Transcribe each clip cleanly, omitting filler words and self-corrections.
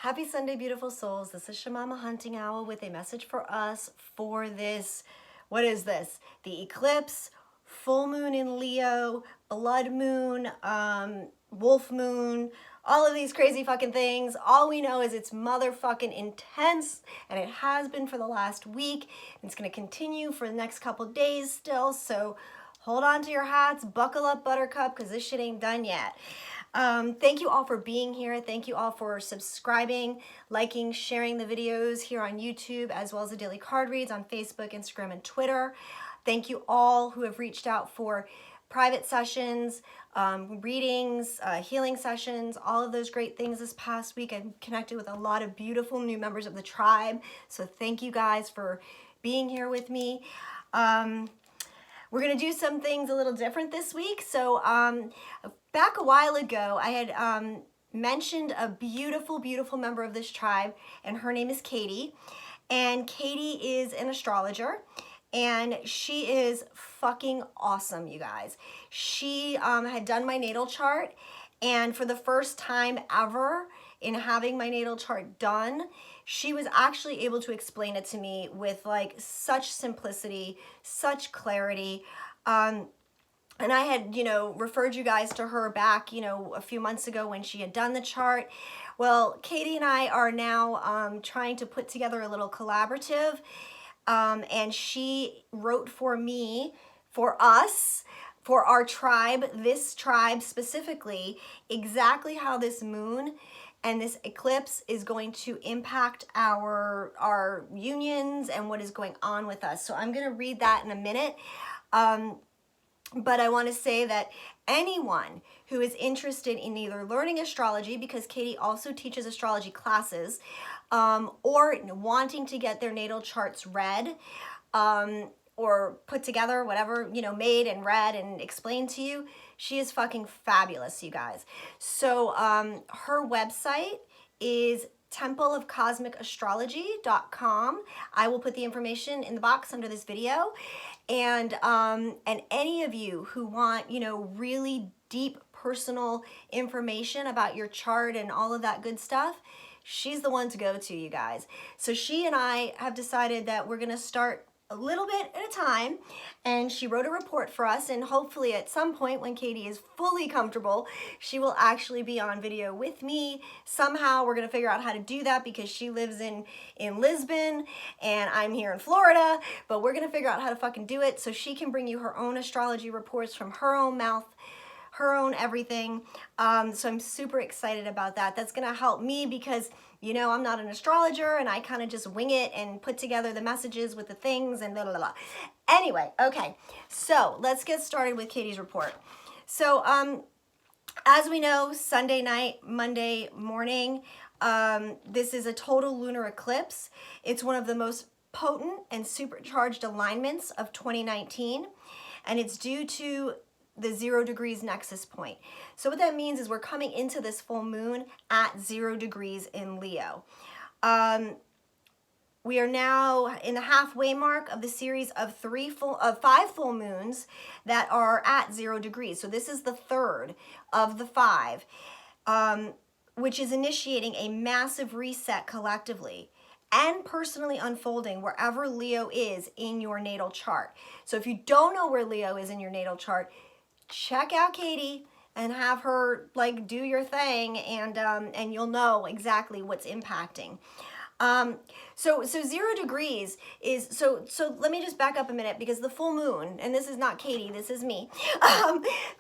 Happy Sunday, beautiful souls. This is Shamala Hunting Owl with a message for us for this. What is this? The eclipse, full moon in Leo, blood moon, wolf moon, all of these crazy fucking things. All we know is it's motherfucking intense, and it has been for the last week. It's going to continue for the next couple days still, so hold on to your hats, buckle up, buttercup, because this shit ain't done yet. Thank you all for being here. Thank you all for subscribing, liking, sharing the videos here on YouTube, as well as the daily card reads on Facebook, Instagram, and Twitter. Thank you all who have reached out for private sessions, readings, healing sessions, all of those great things this past week. I've connected with a lot of beautiful new members of the tribe. So thank you guys for being here with me. We're going to do some things a little different this week. So back a while ago, I had mentioned a beautiful, beautiful member of this tribe, and her name is Katie. And Katie is an astrologer, and she is fucking awesome, you guys. She had done my natal chart, and for the first time ever in having my natal chart done, she was actually able to explain it to me with like such simplicity, such clarity. And I had, referred you guys to her back, a few months ago when she had done the chart. Well, Katie and I are now trying to put together a little collaborative. And she wrote for me, for us, for our tribe, this tribe specifically, exactly how this moon and this eclipse is going to impact our unions and what is going on with us. So I'm going to read that in a minute. But I want to say that anyone who is interested in either learning astrology, because Katie also teaches astrology classes, or wanting to get their natal charts read, or put together, whatever, made and read and explained to you, she is fucking fabulous, you guys. So her website is templeofcosmicastrology.com. I will put the information in the box under this video. And any of you who want, really deep personal information about your chart and all of that good stuff, she's the one to go to, you guys. So she and I have decided that we're going to start a little bit at a time, and she wrote a report for us, and hopefully at some point when Katie is fully comfortable, she will actually be on video with me. Somehow we're going to figure out how to do that, because she lives in Lisbon and I'm here in Florida, but we're going to figure out how to fucking do it so she can bring you her own astrology reports from her own mouth, her own everything. So I'm super excited about that. That's going to help me because I'm not an astrologer, and I kind of just wing it and put together the messages with the things and blah, blah, blah. Anyway, okay, so let's get started with Katie's report. So as we know, Sunday night, Monday morning, this is a total lunar eclipse. It's one of the most potent and supercharged alignments of 2019, and it's due to the 0 degrees nexus point. So what that means is we're coming into this full moon at 0 degrees in Leo. We are now in the halfway mark of the series of 5 full moons that are at 0 degrees. So this is the third of the 5, which is initiating a massive reset collectively and personally unfolding wherever Leo is in your natal chart. So if you don't know where Leo is in your natal chart, check out Katie and have her do your thing, and you'll know exactly what's impacting. So 0 degrees is, so let me just back up a minute, because the full moon, and this is not Katie, this is me.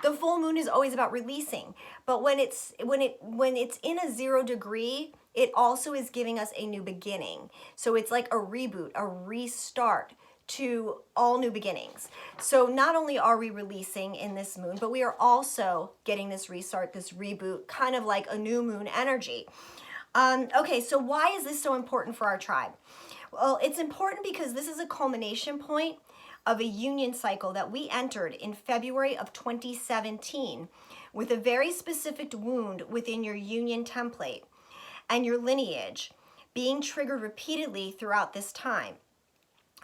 The full moon is always about releasing, but when it's in a 0 degree, it also is giving us a new beginning. So it's like a reboot, a restart to all new beginnings. So not only are we releasing in this moon, but we are also getting this restart, this reboot, kind of like a new moon energy. Okay, so why is this so important for our tribe? Well, it's important because this is a culmination point of a union cycle that we entered in February of 2017 with a very specific wound within your union template and your lineage being triggered repeatedly throughout this time.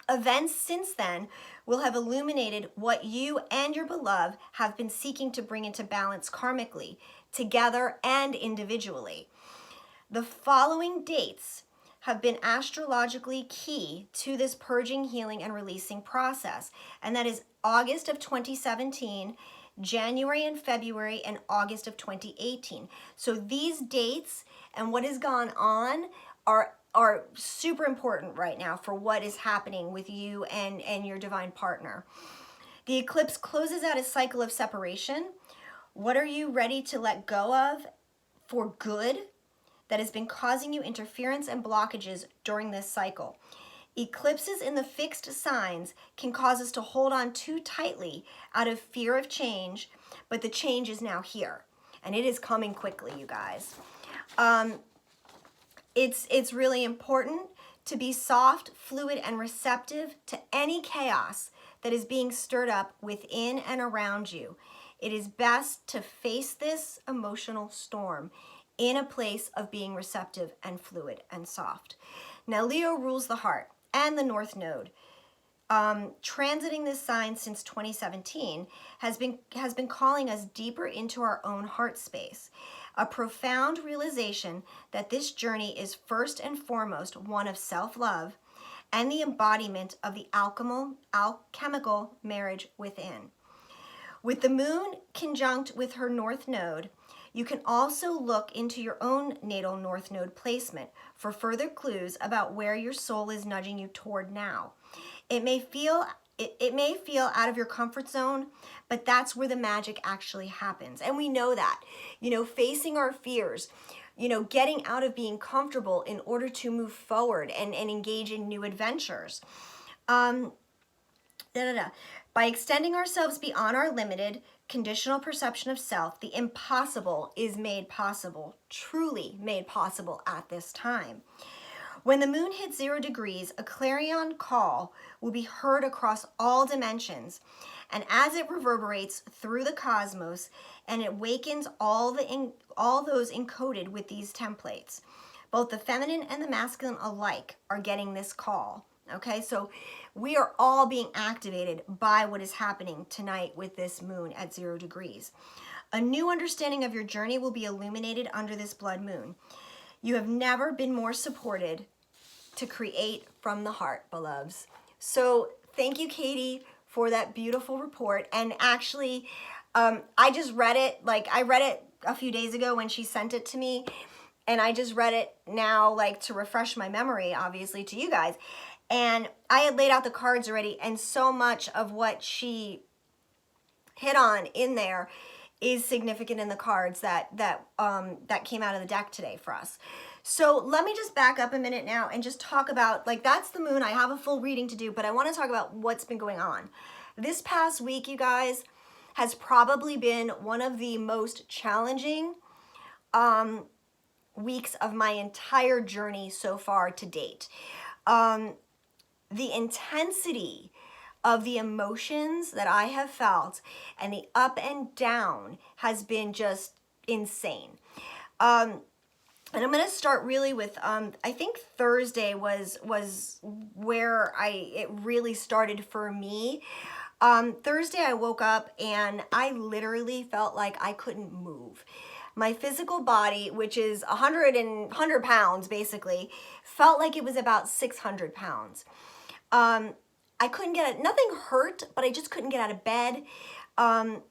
Events since then will have illuminated what you and your beloved have been seeking to bring into balance karmically, together and individually. The following dates have been astrologically key to this purging, healing, and releasing process. And that is August of 2017, January and February, and August of 2018. So these dates and what has gone on are super important right now for what is happening with you and your divine partner. The eclipse closes out a cycle of separation. What are you ready to let go of for good that has been causing you interference and blockages during this cycle? Eclipses in the fixed signs can cause us to hold on too tightly out of fear of change, but the change is now here, and it is coming quickly, you guys. It's really important to be soft, fluid, and receptive to any chaos that is being stirred up within and around you. It is best to face this emotional storm in a place of being receptive and fluid and soft. Now, Leo rules the heart and the North Node. Transiting this sign since 2017 has been calling us deeper into our own heart space. A profound realization that this journey is first and foremost one of self-love and the embodiment of the alchemical marriage within. With the moon conjunct with her North Node, you can also look into your own natal North Node placement for further clues about where your soul is nudging you toward now. It may feel out of your comfort zone, but that's where the magic actually happens. And we know that, facing our fears, getting out of being comfortable in order to move forward and engage in new adventures. By extending ourselves beyond our limited, conditional perception of self, the impossible is made possible, truly made possible at this time. When the moon hits 0 degrees, a clarion call will be heard across all dimensions. And as it reverberates through the cosmos, and it wakens all those encoded with these templates, both the feminine and the masculine alike are getting this call. Okay, so we are all being activated by what is happening tonight with this moon at 0 degrees. A new understanding of your journey will be illuminated under this blood moon. You have never been more supported to create from the heart, beloveds. So thank you, Katie, for that beautiful report. And actually, I just read it, I read it a few days ago when she sent it to me, and I just read it now, to refresh my memory, obviously, to you guys. And I had laid out the cards already, and so much of what she hit on in there is significant in the cards that came out of the deck today for us. So let me just back up a minute now and just talk about, that's the moon. I have a full reading to do, but I want to talk about what's been going on. This past week, you guys, has probably been one of the most challenging weeks of my entire journey so far to date. The intensity of the emotions that I have felt and the up and down has been just insane. And I'm going to start really with, I think Thursday was where it really started for me. Thursday I woke up and I literally felt like I couldn't move. My physical body, which is 100 pounds basically, felt like it was about 600 pounds. I couldn't nothing hurt, but I just couldn't get out of bed.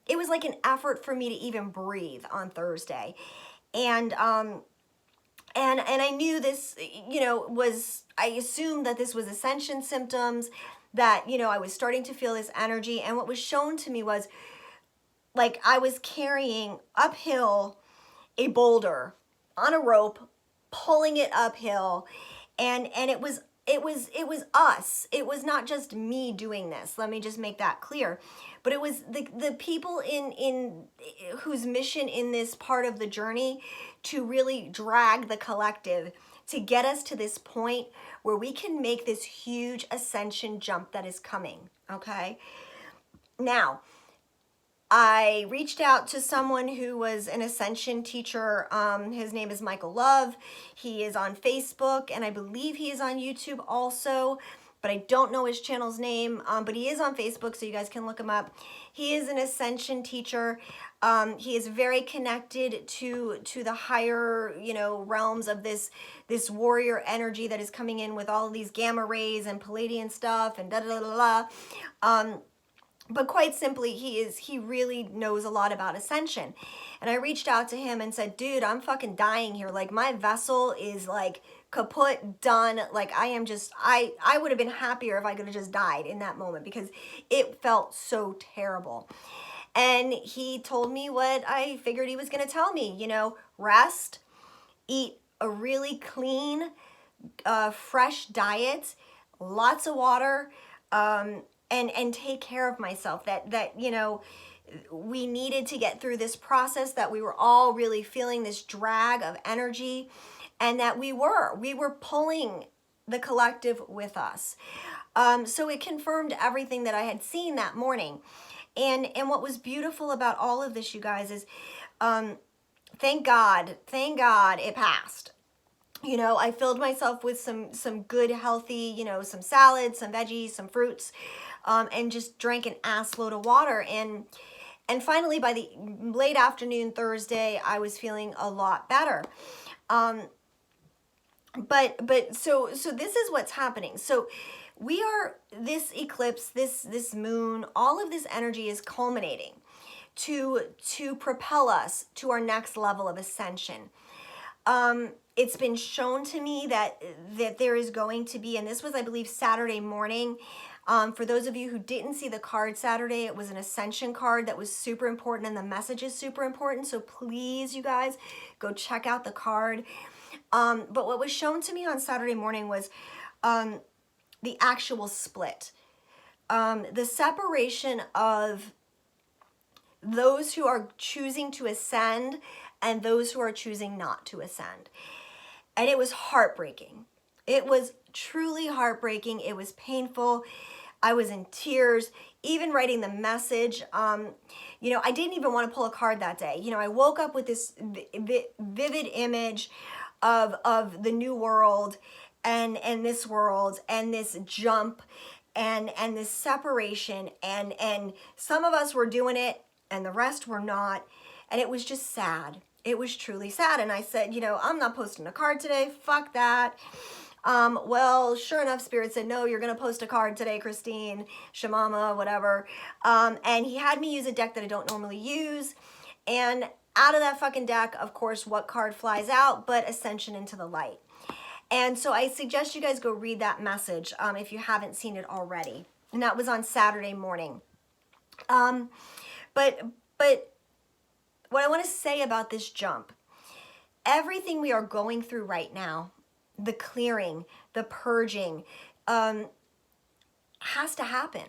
It was like an effort for me to even breathe on Thursday. And I knew this, I assumed that this was ascension symptoms, that, I was starting to feel this energy. And what was shown to me was, I was carrying uphill a boulder on a rope, pulling it uphill. And it was us. It was not just me doing this. Let me just make that clear. But it was the people in whose mission in this part of the journey to really drag the collective to get us to this point where we can make this huge ascension jump that is coming, okay? Now, I reached out to someone who was an ascension teacher. His name is Michael Love. He is on Facebook, and I believe he is on YouTube also, but I don't know his channel's name, but he is on Facebook, so you guys can look him up. He is an ascension teacher. He is very connected to the higher, you know, realms of this warrior energy that is coming in with all of these gamma rays and Palladian stuff and da da da da. But quite simply, he really knows a lot about ascension. And I reached out to him and said, dude, I'm fucking dying here. Like, my vessel is like kaput, done. Like, I would have been happier if I could have just died in that moment, because it felt so terrible. And he told me what I figured he was going to tell me, you know, rest, eat a really clean, fresh diet, lots of water, and take care of myself. That you know, we needed to get through this process, that we were all really feeling this drag of energy, and that we were pulling the collective with us. So it confirmed everything that I had seen that morning. And what was beautiful about all of this, you guys, is thank God it passed. You know, I filled myself with some good, healthy, you know, some salads, some veggies, some fruits, and just drank an ass load of water. And finally, by the late afternoon Thursday, I was feeling a lot better. But so this is what's happening. So we are, this eclipse, this moon, all of this energy is culminating to propel us to our next level of ascension. It's been shown to me that there is going to be, and this was, I believe, Saturday morning. For those of you who didn't see the card Saturday, it was an ascension card that was super important, and the message is super important. So please, you guys, go check out the card. But what was shown to me on Saturday morning was the actual split. The separation of those who are choosing to ascend and those who are choosing not to ascend. And it was heartbreaking. It was truly heartbreaking. It was painful. I was in tears, even writing the message. You know, I didn't even want to pull a card that day. You know, I woke up with this vivid image of the new world and this world and this jump and this separation. And some of us were doing it and the rest were not. And it was just sad. It was truly sad. And I said, you know, I'm not posting a card today. Fuck that. Well, sure enough, Spirit said, no, you're going to post a card today, Christine, Shamala, whatever. And he had me use a deck that I don't normally use. And out of that fucking deck, of course, what card flies out but Ascension into the Light. And so I suggest you guys go read that message if you haven't seen it already. And that was on Saturday morning. But what I want to say about this jump, everything we are going through right now, the clearing, the purging, has to happen,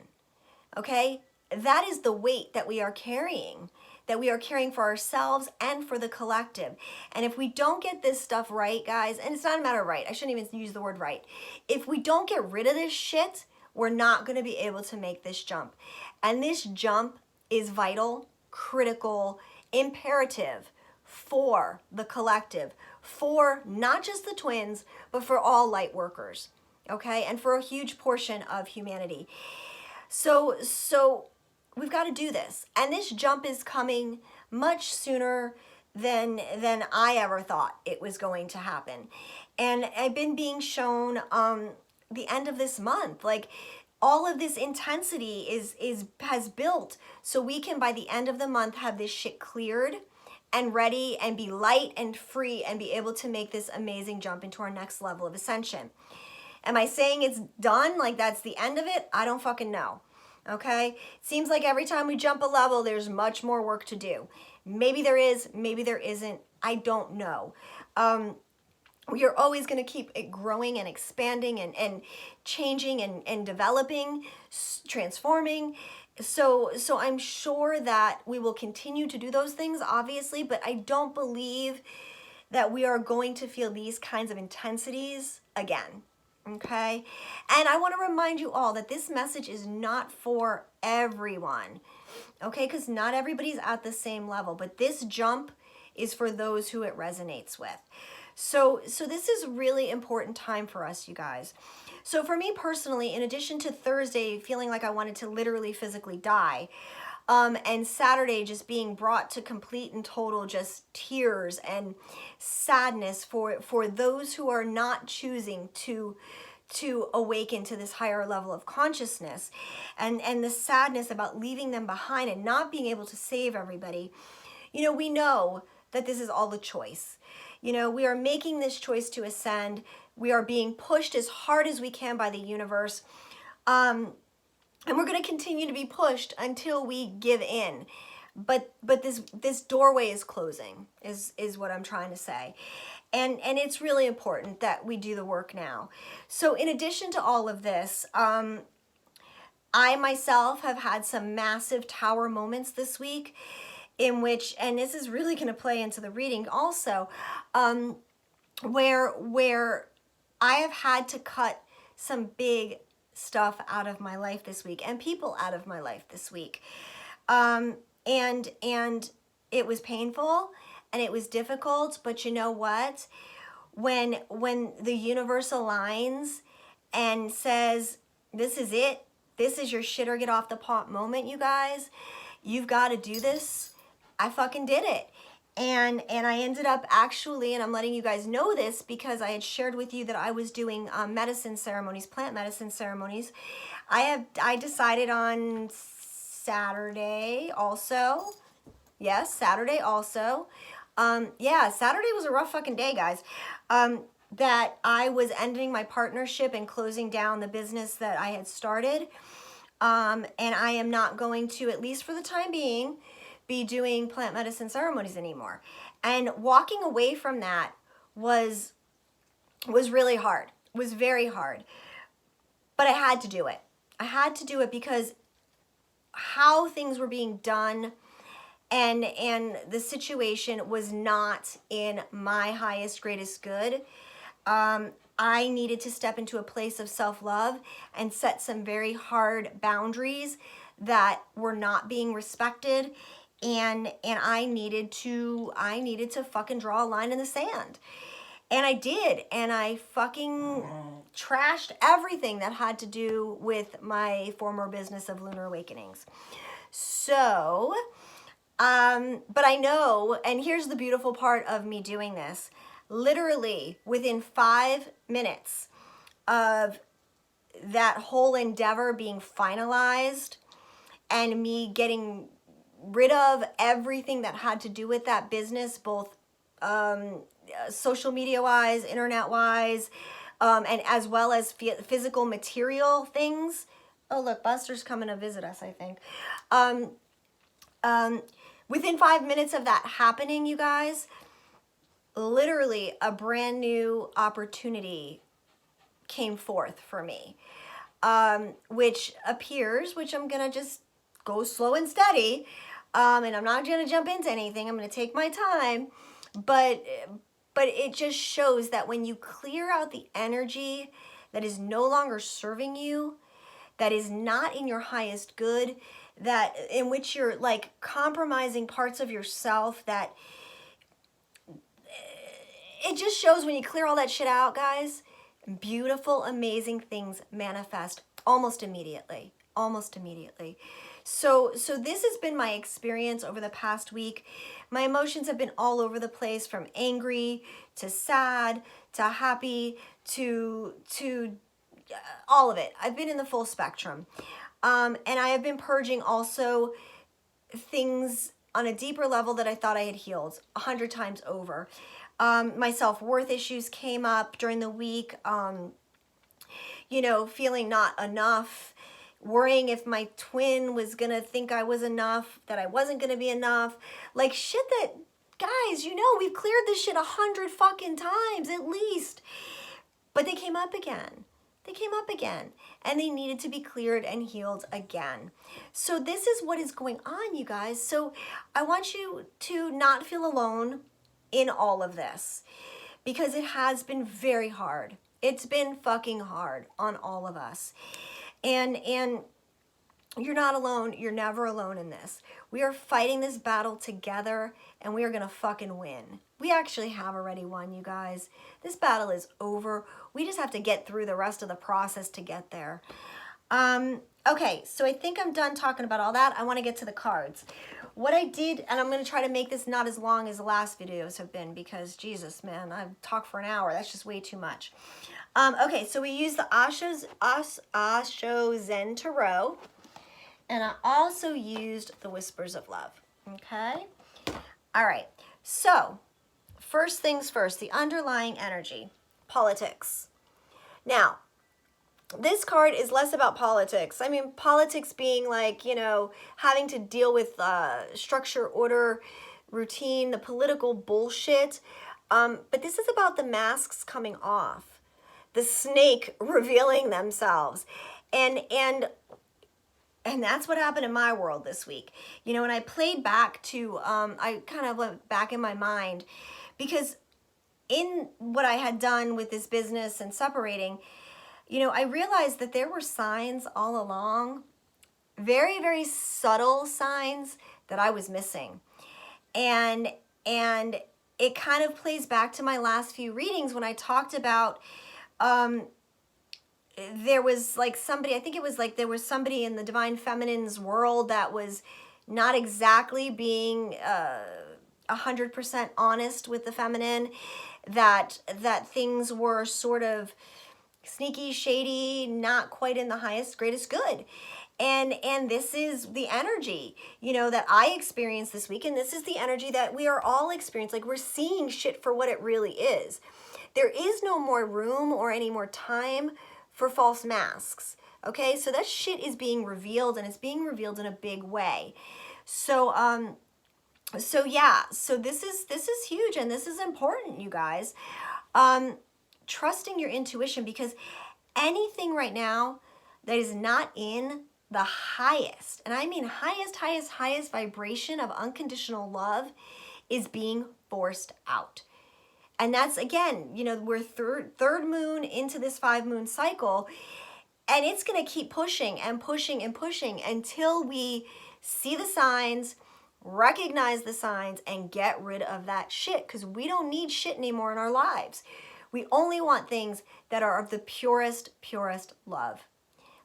okay? That is the weight that we are carrying for ourselves and for the collective. And if we don't get this stuff right, guys, and it's not a matter of right, I shouldn't even use the word right. If we don't get rid of this shit, we're not going to be able to make this jump. And this jump is vital, critical, imperative for the collective, for not just the twins, but for all light workers, okay? And for a huge portion of humanity. So we've got to do this. And this jump is coming much sooner than I ever thought it was going to happen. And I've been being shown the end of this month, like all of this intensity has built so we can, by the end of the month, have this shit cleared and ready and be light and free and be able to make this amazing jump into our next level of ascension. Am I saying it's done? Like that's the end of it? I don't fucking know. Okay? Seems like every time we jump a level, there's much more work to do. Maybe there is, maybe there isn't. I don't know. We are always going to keep it growing and expanding and changing and developing, transforming. So I'm sure that we will continue to do those things, obviously, but I don't believe that we are going to feel these kinds of intensities again. Okay? And I want to remind you all that this message is not for everyone. Okay? Because not everybody's at the same level, but this jump is for those who it resonates with. So this is a really important time for us, you guys. So for me personally, in addition to Thursday feeling like I wanted to literally physically die, and Saturday just being brought to complete and total just tears and sadness for those who are not choosing to awaken to this higher level of consciousness, and the sadness about leaving them behind and not being able to save everybody. You know, we know that this is all a choice. You know, we are making this choice to ascend. We are being pushed as hard as we can by the universe. And we're going to continue to be pushed until we give in. But this doorway is closing, is what I'm trying to say. And it's really important that we do the work now. So in addition to all of this, I myself have had some massive tower moments this week in which, and this is really going to play into the reading also, where I have had to cut some big stuff out of my life this week and people out of my life this week. And it was painful and it was difficult, but you know what? When the universe aligns and says, this is it, this is your shit or get off the pot moment, you guys, you've got to do this, I fucking did it. And I ended up actually, and I'm letting you guys know this because I had shared with you that I was doing medicine ceremonies, plant medicine ceremonies. I decided on Saturday also. Yes, Saturday also. Yeah, Saturday was a rough fucking day, guys. That I was ending my partnership and closing down the business that I had started. And I am not going to, at least for the time being, be doing plant medicine ceremonies anymore. And walking away from that was really hard. It was very hard. But I had to do it. I had to do it because how things were being done and the situation was not in my highest, greatest good. I needed to step into a place of self-love and set some very hard boundaries that were not being respected. And I needed to fucking draw a line in the sand. And I did. And I fucking trashed everything that had to do with my former business of Lunar Awakenings. So, but I know, and here's the beautiful part of me doing this. Literally within 5 minutes of that whole endeavor being finalized and me getting rid of everything that had to do with that business, both social media wise, internet wise, and as well as physical material things. Oh look, Buster's coming to visit us, I think. Within 5 minutes of that happening, you guys, literally a brand new opportunity came forth for me, which I'm gonna just go slow and steady. And I'm not going to jump into anything. I'm going to take my time. But it just shows that when you clear out the energy that is no longer serving you, that is not in your highest good, that in which you're like compromising parts of yourself, that it just shows when you clear all that shit out, guys, beautiful, amazing things manifest almost immediately. Almost immediately. So this has been my experience over the past week. My emotions have been all over the place, from angry to sad to happy to all of it. I've been in the full spectrum. And I have been purging also things on a deeper level that I thought I had healed 100 times over. My self-worth issues came up during the week. Feeling not enough, worrying if my twin was gonna think I was enough, that I wasn't gonna be enough, like shit that, guys, we've cleared this shit 100 fucking times at least, but they came up again, and they needed to be cleared and healed again. So this is what is going on, you guys. So I want you to not feel alone in all of this, because it has been very hard. It's been fucking hard on all of us. And you're not alone. You're never alone in this. We are fighting this battle together, and we are going to fucking win. We actually have already won, you guys. This battle is over. We just have to get through the rest of the process to get there. Okay, so I think I'm done talking about all that. I want to get to the cards. What I did, and I'm going to try to make this not as long as the last videos have been because, Jesus, man, I've talked for an hour. That's just way too much. Okay, so we use the Osho Zen Tarot, and I also used the Whispers of Love. Okay? All right, so first things first, the underlying energy, politics. Now, this card is less about politics. I mean, politics being like, you know, having to deal with structure, order, routine, the political bullshit. But this is about the masks coming off, the snake revealing themselves. And that's what happened in my world this week. You know, when I played back to, I kind of went back in my mind because in what I had done with this business and separating, you know, I realized that there were signs all along, very, very subtle signs that I was missing. And it kind of plays back to my last few readings when I talked about there was like somebody, I think it was like there was somebody in the Divine Feminine's world that was not exactly being 100% honest with the feminine, that things were sort of sneaky, shady, not quite in the highest, greatest good. And this is the energy, you know, that I experienced this week. And this is the energy that we are all experiencing. Like, we're seeing shit for what it really is. There is no more room or any more time for false masks. Okay, so that shit is being revealed, and it's being revealed in a big way. So yeah, so this is huge, and this is important, you guys. Trusting your intuition, because anything right now that is not in the highest, and I mean highest vibration of unconditional love is being forced out. And that's, again, you know, we're third moon into this 5-moon cycle, and it's going to keep pushing and pushing and pushing until we see the signs, recognize the signs, and get rid of that shit, because we don't need shit anymore in our lives. We only want things that are of the purest love.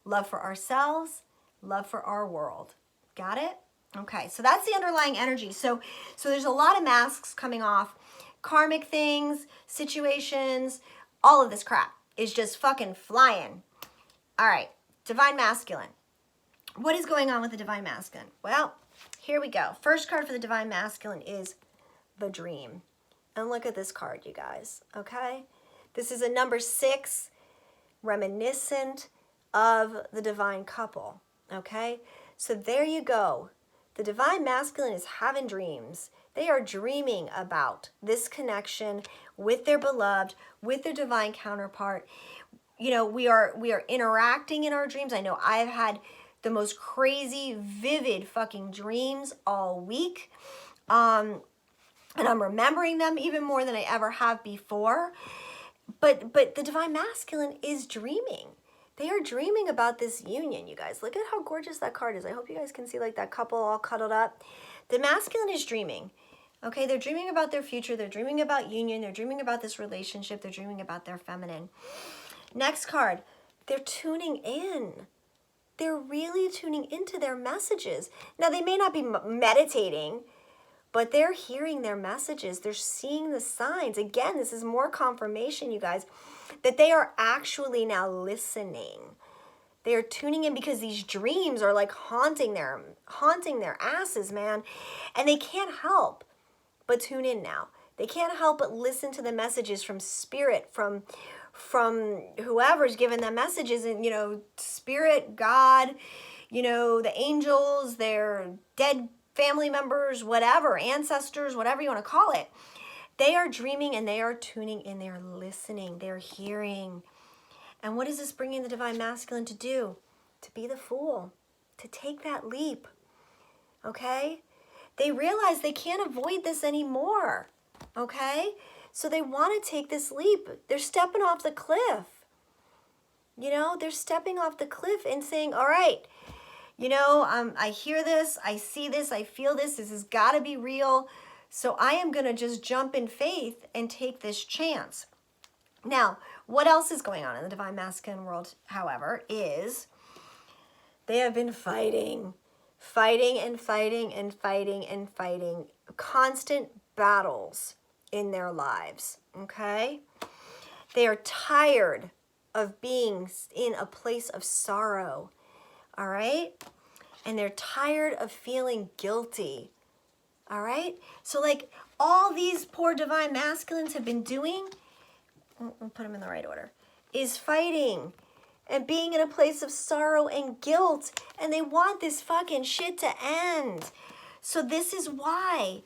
Love for ourselves, love for our world. Got it? Okay, so that's the underlying energy. So there's a lot of masks coming off. Karmic things, situations, all of this crap is just fucking flying. All right, Divine Masculine. What is going on with the Divine Masculine? Well, here we go. First card for the Divine Masculine is the Dream. And look at this card, you guys, okay? This is a number 6, reminiscent of the Divine Couple, okay? So there you go. The Divine Masculine is having dreams. They are dreaming about this connection with their beloved, with their divine counterpart. You know, we are interacting in our dreams. I know I've had the most crazy, vivid fucking dreams all week. And I'm remembering them even more than I ever have before. But the Divine Masculine is dreaming. They are dreaming about this union, you guys. Look at how gorgeous that card is. I hope you guys can see like that couple all cuddled up. The masculine is dreaming. Okay, they're dreaming about their future. They're dreaming about union. They're dreaming about this relationship. They're dreaming about their feminine. Next card, they're tuning in. They're really tuning into their messages. Now, they may not be meditating, but they're hearing their messages. They're seeing the signs. Again, this is more confirmation, you guys, that they are actually now listening. They are tuning in because these dreams are like haunting their asses, man. And they can't help but tune in now. They can't help but listen to the messages from spirit, from whoever's giving them messages, and, you know, spirit, God, you know, the angels, their dead family members, whatever, ancestors, whatever you want to call it. They are dreaming and they are tuning in. They are listening. They're hearing. And what is this bringing the Divine Masculine to do? To be the fool, to take that leap. Okay? They realize they can't avoid this anymore. Okay? So they want to take this leap. They're stepping off the cliff. You know, they're stepping off the cliff and saying, all right, you know, I hear this, I see this, I feel this has got to be real. So I am going to just jump in faith and take this chance. Now, what else is going on in the Divine Masculine world, however, is They have been fighting, fighting and fighting and fighting and fighting, constant battles in their lives, okay? They are tired of being in a place of sorrow, all right? And they're tired of feeling guilty, all right? So like all these poor divine masculines have been doing, we'll put them in the right order, is fighting and being in a place of sorrow and guilt, and they want this fucking shit to end. So this is why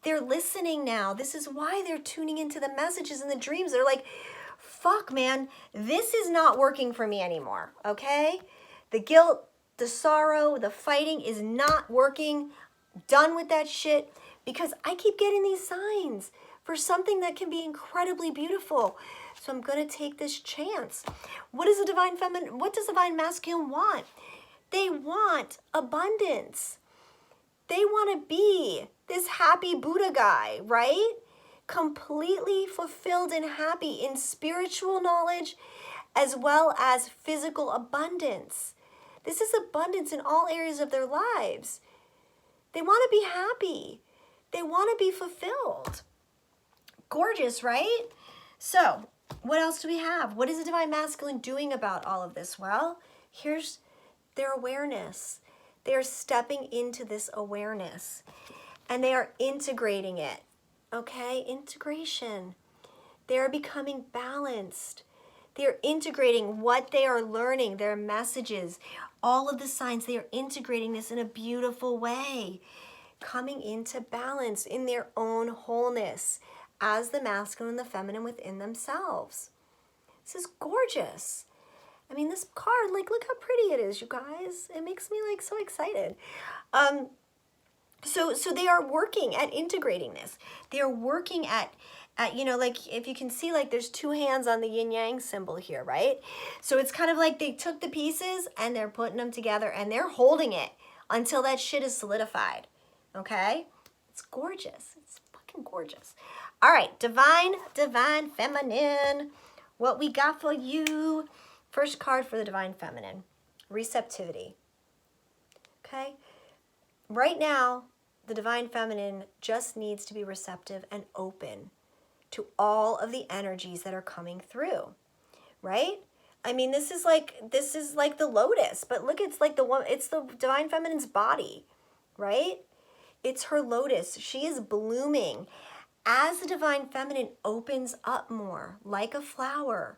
they're listening now. This is why they're tuning into the messages and the dreams. They're like, fuck, man, this is not working for me anymore, okay? The guilt, the sorrow, the fighting is not working. Done with that shit, because I keep getting these signs for something that can be incredibly beautiful. So I'm going to take this chance. What is the divine feminine? What does the divine masculine want? They want abundance. They want to be this happy Buddha guy, right? Completely fulfilled and happy in spiritual knowledge as well as physical abundance. This is abundance in all areas of their lives. They want to be happy. They want to be fulfilled. Gorgeous, right? So, what else do we have? What is the divine masculine doing about all of this? Well, here's their awareness. They are stepping into this awareness and they are integrating it. Okay? Integration. They are becoming balanced. They are integrating what they are learning, their messages, all of the signs. They are integrating this in a beautiful way, coming into balance in their own wholeness as the masculine and the feminine within themselves. This is gorgeous. I mean, this card, like, look how pretty it is, you guys. It makes me, like, so excited. So they are working at integrating this. They are working at, you know, like, if you can see, like, there's two hands on the yin-yang symbol here, right? So it's kind of like they took the pieces and they're putting them together and they're holding it until that shit is solidified, okay? It's gorgeous. It's fucking gorgeous. All right, divine feminine. What we got for you? First card for the divine feminine, receptivity, okay? Right now, the divine feminine just needs to be receptive and open to all of the energies that are coming through, right? I mean, this is like the lotus, but look, it's like it's the divine feminine's body, right? It's her lotus. She is blooming. As the divine feminine opens up more, like a flower,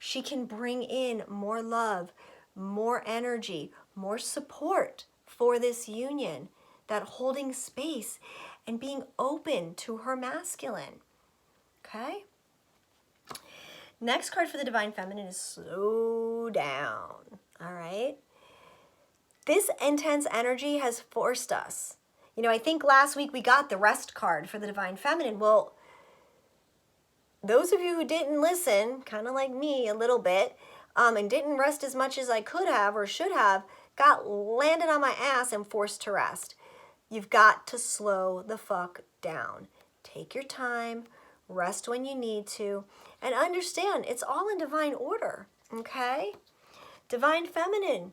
she can bring in more love, more energy, more support for this union, that holding space and being open to her masculine. Okay? Next card for the divine feminine is slow down. All right? This intense energy has forced us. You know, I think last week we got the rest card for the divine feminine. Well, those of you who didn't listen, kind of like me a little bit, and didn't rest as much as I could have or should have, got landed on my ass and forced to rest. You've got to slow the fuck down. Take your time, rest when you need to, and understand it's all in divine order, okay? Divine feminine,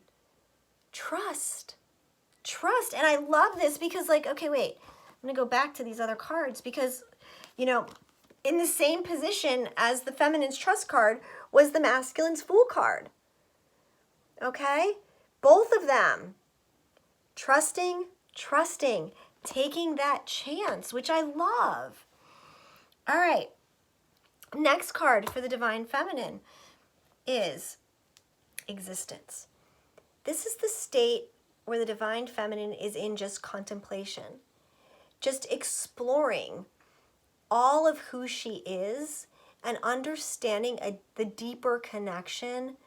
trust. Trust. And I love this because, like, okay, wait, I'm going to go back to these other cards because, you know, in the same position as the feminine's trust card was the masculine's fool card. Okay? Both of them. Trusting, taking that chance, which I love. All right. Next card for the divine feminine is existence. This is the state where the divine feminine is in just contemplation, just exploring all of who she is and understanding the deeper connection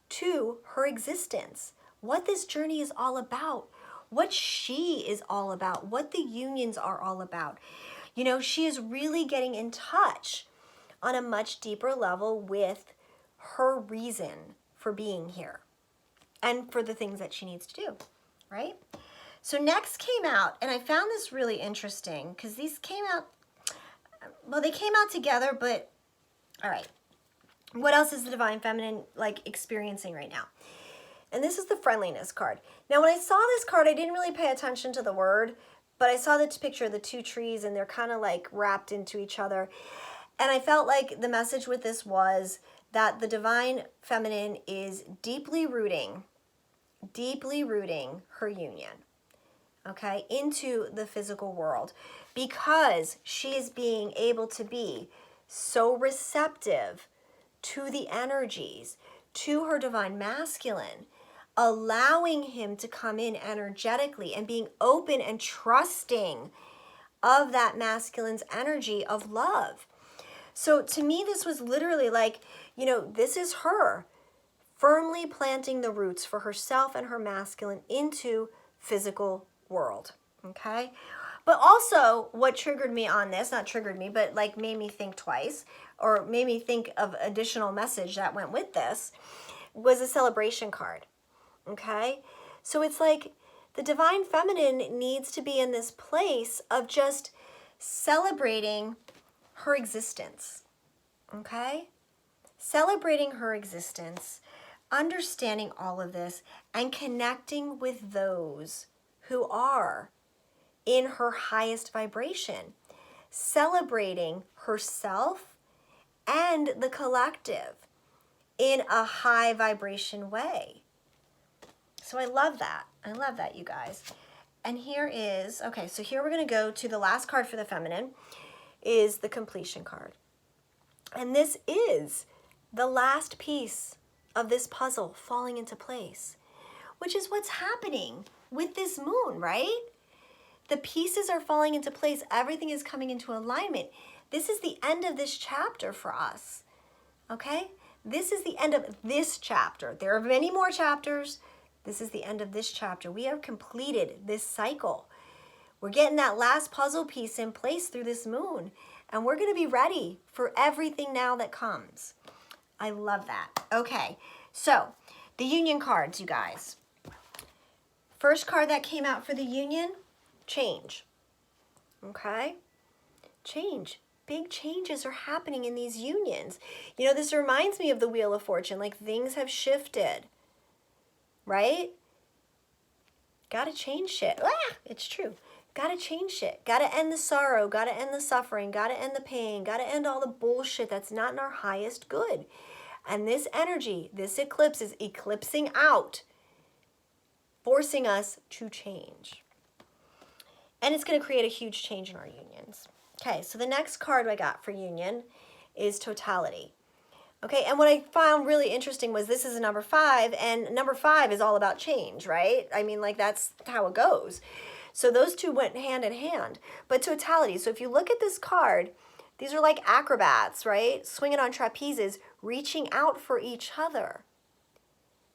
to her existence, what this journey is all about, what she is all about, what the unions are all about. You know, she is really getting in touch on a much deeper level with her reason for being here and for the things that she needs to do, right? So next came out, and I found this really interesting because these came out, well, they came out together, but all right. What else is the divine feminine like experiencing right now? And this is the friendliness card. Now, when I saw this card, I didn't really pay attention to the word, but I saw the picture of the two trees and they're kind of like wrapped into each other. And I felt like the message with this was that the divine feminine is deeply rooting her union, okay, into the physical world, because she is being able to be so receptive to the energies, to her divine masculine, allowing him to come in energetically and being open and trusting of that masculine's energy of love. So to me, this was literally like, you know, this is her firmly planting the roots for herself and her masculine into physical world, okay? But also what triggered me on this, not triggered me, but like made me think twice, or made me think of additional message that went with this, was a celebration card. Okay? So it's like the divine feminine needs to be in this place of just celebrating her existence. Okay? Celebrating her existence, understanding all of this, and connecting with those who are in her highest vibration. Celebrating herself and the collective in a high vibration way. So I love that. I love that, you guys. And here is, okay, so here we're going to go to the last card for the feminine, is the completion card. And this is the last piece of this puzzle falling into place, which is what's happening with this moon, right? The pieces are falling into place. Everything is coming into alignment. This is the end of this chapter for us, okay? This is the end of this chapter. There are many more chapters. This is the end of this chapter. We have completed this cycle. We're getting that last puzzle piece in place through this moon, and we're going to be ready for everything now that comes. I love that. Okay, so the union cards, you guys. First card that came out for the union, change. Okay? Change. Big changes are happening in these unions. You know, this reminds me of the Wheel of Fortune, like things have shifted. Right? Gotta change shit. Ah, it's true. Gotta change shit. Gotta end the sorrow. Gotta end the suffering. Gotta end the pain. Gotta end all the bullshit that's not in our highest good. And this energy, this eclipse is eclipsing out, forcing us to change. And it's going to create a huge change in our unions. Okay, so the next card I got for union is totality. Okay, and what I found really interesting was this is a number 5, and number 5 is all about change, right? I mean, like, that's how it goes. So those two went hand in hand. But totality, so if you look at this card, these are like acrobats, right? Swinging on trapezes, reaching out for each other.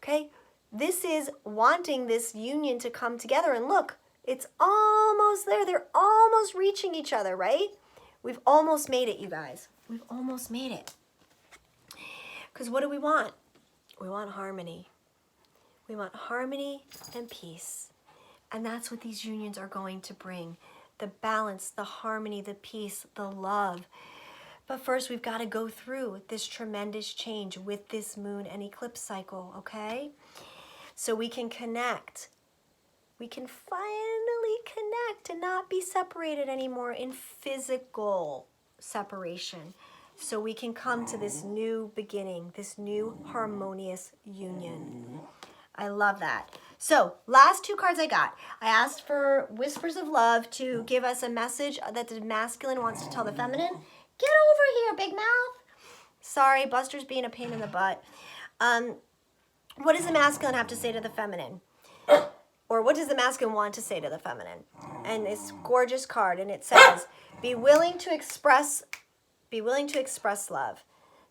Okay, this is wanting this union to come together, and look, it's almost there. They're almost reaching each other, right? We've almost made it, you guys. We've almost made it. Because what do we want? We want harmony. We want harmony and peace. And that's what these unions are going to bring. The balance, the harmony, the peace, the love. But first, we've got to go through this tremendous change with this moon and eclipse cycle, okay? So we can connect. We can finally connect and not be separated anymore in physical separation. So we can come to this new beginning, this new harmonious union. I love that. So, last 2 cards I got. I asked for Whispers of Love to give us a message that the masculine wants to tell the feminine. Get over here, big mouth. Sorry, Buster's being a pain in the butt. What does the masculine have to say to the feminine? Or what does the masculine want to say to the feminine? And this gorgeous card, and it says, be willing to express love.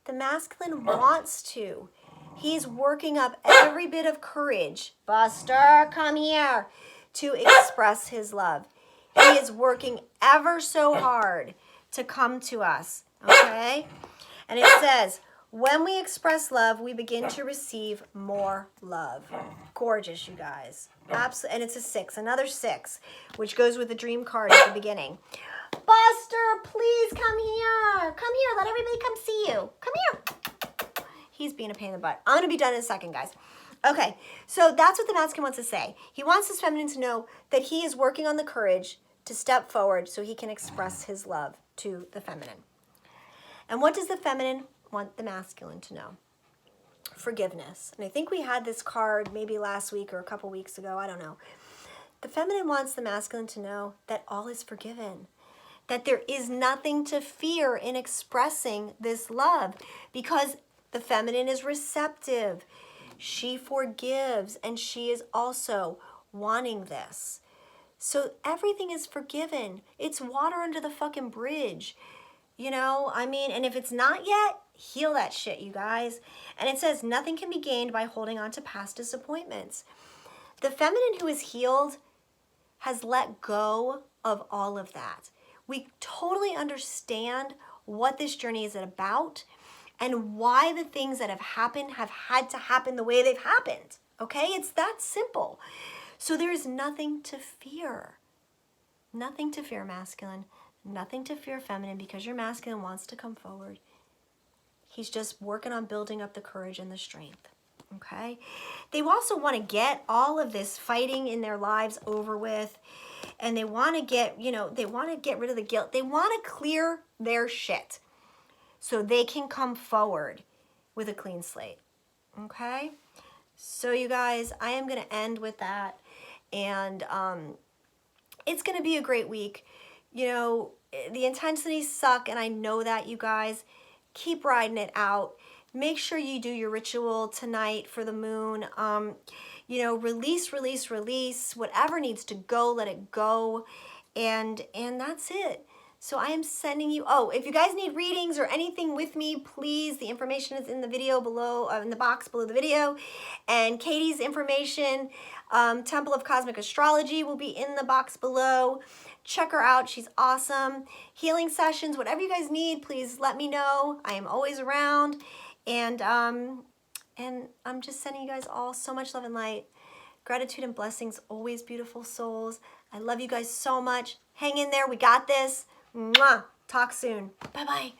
The masculine wants to. He's working up every bit of courage. Buster, come here. To express his love. He is working ever so hard to come to us. Okay? And it says, when we express love, we begin to receive more love. Gorgeous, you guys. Absolutely. And it's a 6, another 6, which goes with the dream card at the beginning. Buster, please come here. Come here. Let everybody come see you. Come here. He's being a pain in the butt. I'm going to be done in a second, guys. Okay, so that's what the masculine wants to say. He wants his feminine to know that he is working on the courage to step forward so he can express his love to the feminine. And what does the feminine want the masculine to know? Forgiveness. And I think we had this card maybe last week or a couple weeks ago, I don't know. The feminine wants the masculine to know that all is forgiven, that there is nothing to fear in expressing this love because the feminine is receptive. She forgives, and she is also wanting this. So everything is forgiven. It's water under the fucking bridge. You know, I mean, and if it's not yet, heal that shit, you guys. And it says nothing can be gained by holding on to past disappointments. The feminine who is healed has let go of all of that. We totally understand what this journey is about and why the things that have happened have had to happen the way they've happened. Okay? It's that simple. So there's nothing to fear. Nothing to fear, masculine. Nothing to fear, feminine, because your masculine wants to come forward. He's just working on building up the courage and the strength. Okay? They also want to get all of this fighting in their lives over with. And they want to get, they want to get rid of the guilt. They want to clear their shit so they can come forward with a clean slate. Okay? So you guys, I am going to end with that. And it's going to be a great week. The intensities suck, and I know that, you guys. Keep riding it out. Make sure you do your ritual tonight for the moon. Release, release, release. Whatever needs to go, let it go. And that's it. So I am sending you, if you guys need readings or anything with me, please, the information is in the video below, in the box below the video. And Katie's information, Temple of Cosmic Astrology, will be in the box below. Check her out. She's awesome. Healing sessions, whatever you guys need, please let me know. I am always around. And I'm just sending you guys all so much love and light. Gratitude and blessings, always, beautiful souls. I love you guys so much. Hang in there. We got this. Mwah. Talk soon. Bye-bye.